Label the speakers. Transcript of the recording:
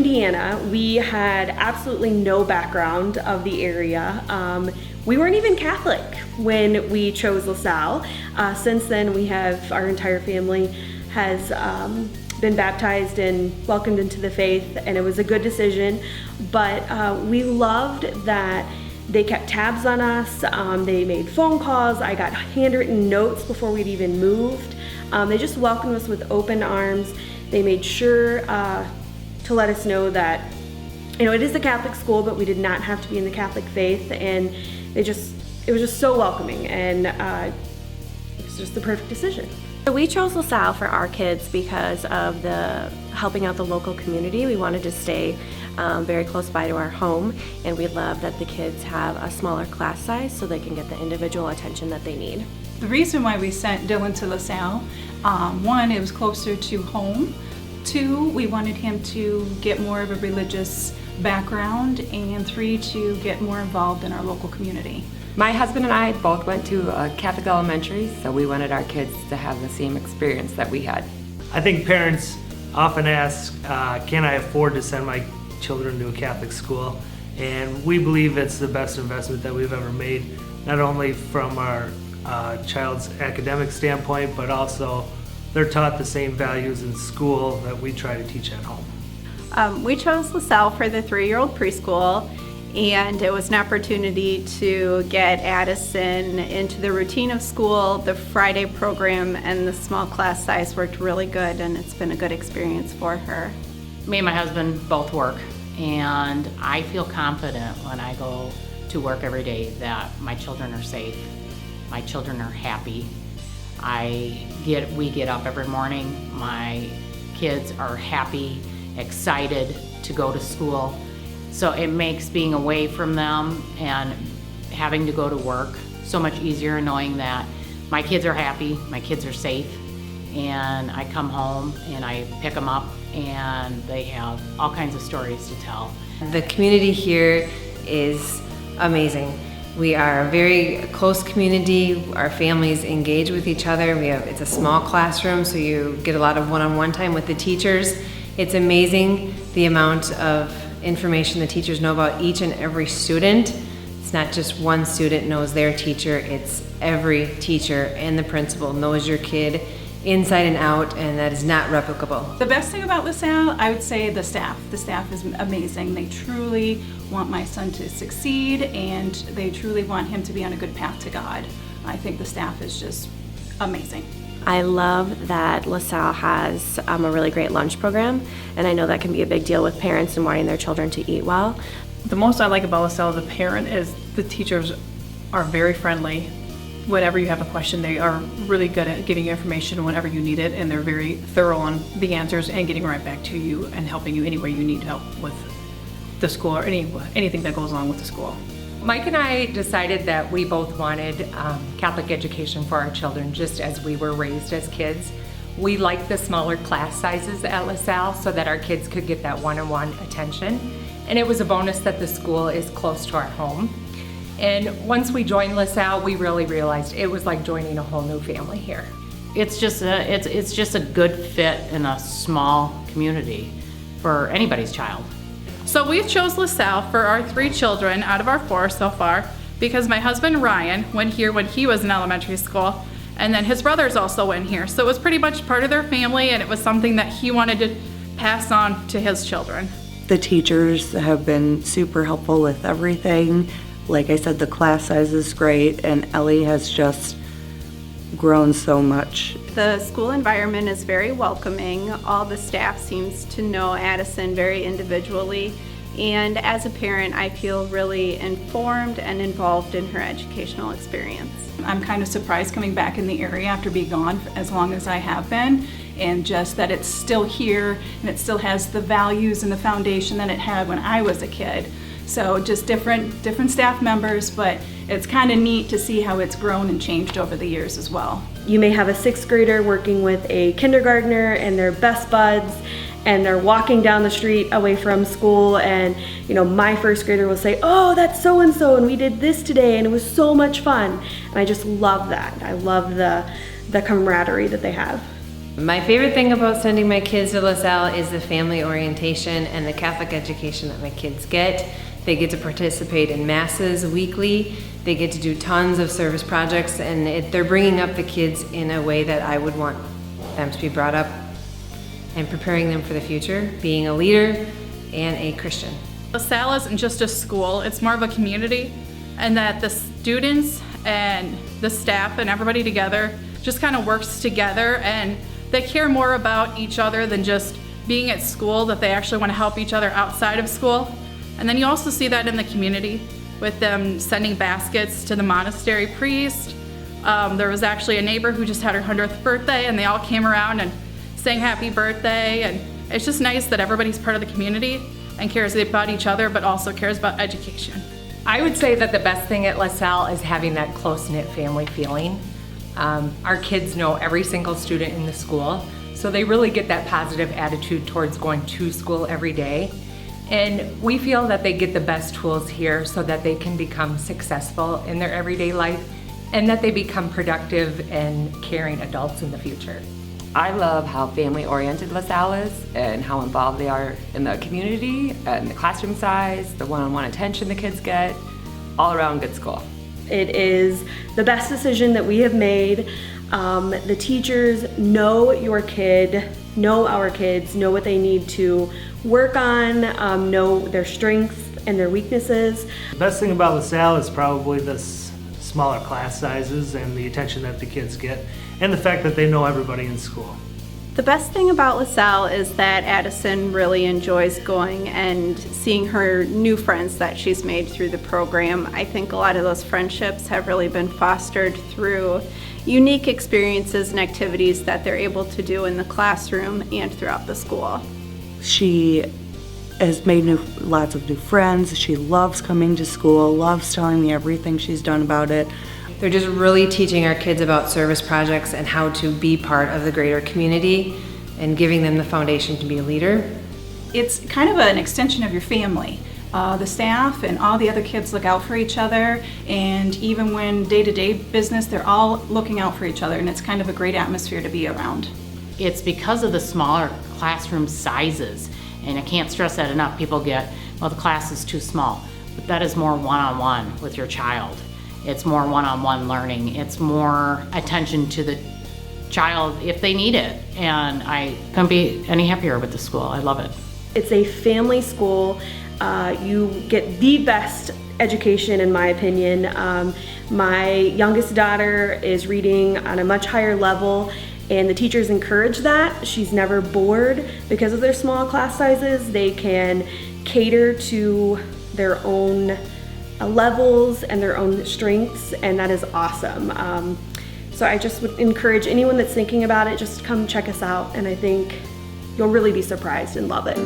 Speaker 1: Indiana. We had absolutely no background of the area. We weren't even Catholic when we chose LaSalle. Since then, our entire family has been baptized and welcomed into the faith, and it was a good decision. But we loved that they kept tabs on us. They made phone calls. I got handwritten notes before we'd even moved. They just welcomed us with open arms. They made sure to let us know that, it is a Catholic school, but we did not have to be in the Catholic faith, and it was just so welcoming, and it was just the perfect decision.
Speaker 2: So we chose LaSalle for our kids because of the helping out the local community. We wanted to stay very close by to our home, and we love that the kids have a smaller class size so they can get the individual attention that they need.
Speaker 3: The reason why we sent Dylan to LaSalle, one, it was closer to home. Two, we wanted him to get more of a religious background, and three, to get more involved in our local community.
Speaker 4: My husband and I both went to a Catholic elementary, so we wanted our kids to have the same experience that we had.
Speaker 5: I think parents often ask, can I afford to send my children to a Catholic school? And we believe it's the best investment that we've ever made, not only from our child's academic standpoint, but also they're taught the same values in school that we try to teach at home.
Speaker 6: We chose LaSalle for the 3-year-old preschool, and it was an opportunity to get Addison into the routine of school. The Friday program and the small class size worked really good, and it's been a good experience for her.
Speaker 7: Me and my husband both work, and I feel confident when I go to work every day that my children are safe, my children are happy. We get up every morning, my kids are happy, excited to go to school. So it makes being away from them and having to go to work so much easier, knowing that my kids are happy, my kids are safe, and I come home and I pick them up and they have all kinds of stories to tell.
Speaker 8: The community here is amazing. We are a very close community. Our families engage with each other. It's a small classroom, so you get a lot of one-on-one time with the teachers. It's amazing the amount of information the teachers know about each and every student. It's not just one student knows their teacher, it's every teacher and the principal knows your kid inside and out, and that is not replicable.
Speaker 3: The best thing about LaSalle, I would say the staff. The staff is amazing. They truly want my son to succeed, and they truly want him to be on a good path to God. I think the staff is just amazing.
Speaker 2: I love that LaSalle has a really great lunch program, and I know that can be a big deal with parents and wanting their children to eat well.
Speaker 9: The most I like about LaSalle as a parent is the teachers are very friendly. Whenever you have a question, they are really good at giving you information whenever you need it, and they're very thorough on the answers and getting right back to you and helping you any way you need help with the school or anything that goes on with the school.
Speaker 4: Mike and I decided that we both wanted Catholic education for our children, just as we were raised as kids. We liked the smaller class sizes at LaSalle so that our kids could get that one-on-one attention. And it was a bonus that the school is close to our home. And once we joined LaSalle, we really realized it was like joining a whole new family here.
Speaker 7: It's just a good fit in a small community for anybody's child.
Speaker 10: So we chose LaSalle for our 3 children out of our 4 so far because my husband Ryan went here when he was in elementary school, and then his brothers also went here. So it was pretty much part of their family, and it was something that he wanted to pass on to his children.
Speaker 11: The teachers have been super helpful with everything. Like I said, the class size is great, and Ellie has just grown so much.
Speaker 6: The school environment is very welcoming. All the staff seems to know Addison very individually, and as a parent, I feel really informed and involved in her educational experience.
Speaker 3: I'm kind of surprised coming back in the area after being gone as long as I have been, and just that it's still here and it still has the values and the foundation that it had when I was a kid. So just different staff members, but it's kind of neat to see how it's grown and changed over the years as well.
Speaker 1: You may have a 6th grader working with a kindergartner and they're best buds, and they're walking down the street away from school, and my 1st grader will say, oh, that's so and so, and we did this today and it was so much fun. And I just love that. I love the camaraderie that they have.
Speaker 8: My favorite thing about sending my kids to LaSalle is the family orientation and the Catholic education that my kids get. They get to participate in masses weekly. They get to do tons of service projects, and they're bringing up the kids in a way that I would want them to be brought up, and preparing them for the future, being a leader and a Christian.
Speaker 10: LaSalle isn't just a school, it's more of a community, and that the students and the staff and everybody together just kind of works together, and they care more about each other than just being at school, that they actually want to help each other outside of school. And then you also see that in the community with them sending baskets to the monastery priest. There was actually a neighbor who just had her 100th birthday, and they all came around and sang happy birthday. And it's just nice that everybody's part of the community and cares about each other, but also cares about education.
Speaker 4: I would say that the best thing at LaSalle is having that close-knit family feeling. Our kids know every single student in the school, so they really get that positive attitude towards going to school every day. And we feel that they get the best tools here so that they can become successful in their everyday life and that they become productive and caring adults in the future.
Speaker 12: I love how family-oriented LaSalle is and how involved they are in the community and the classroom size, the one-on-one attention the kids get, all around good school.
Speaker 1: It is the best decision that we have made. The teachers know your kid, know our kids, know what they need to work on, know their strengths and their weaknesses.
Speaker 5: The best thing about LaSalle is probably the smaller class sizes and the attention that the kids get, and the fact that they know everybody in school.
Speaker 6: The best thing about LaSalle is that Addison really enjoys going and seeing her new friends that she's made through the program. I think a lot of those friendships have really been fostered through unique experiences and activities that they're able to do in the classroom and throughout the school.
Speaker 11: She has made lots of new friends. She loves coming to school, loves telling me everything she's done about it.
Speaker 8: They're just really teaching our kids about service projects and how to be part of the greater community and giving them the foundation to be a leader.
Speaker 3: It's kind of an extension of your family. The staff and all the other kids look out for each other, and even when day-to-day business, they're all looking out for each other, and it's kind of a great atmosphere to be around.
Speaker 7: It's because of the smaller classroom sizes, and I can't stress that enough. People get, well, the class is too small, but that is more one-on-one with your child. It's more one-on-one learning. It's more attention to the child if they need it, and I couldn't be any happier with the school. I love it.
Speaker 1: It's a family school. You get the best education, in my opinion. My youngest daughter is reading on a much higher level, and the teachers encourage that. She's never bored because of their small class sizes. They can cater to their own levels and their own strengths, and that is awesome. So I just would encourage anyone that's thinking about it, just come check us out, and I think you'll really be surprised and love it.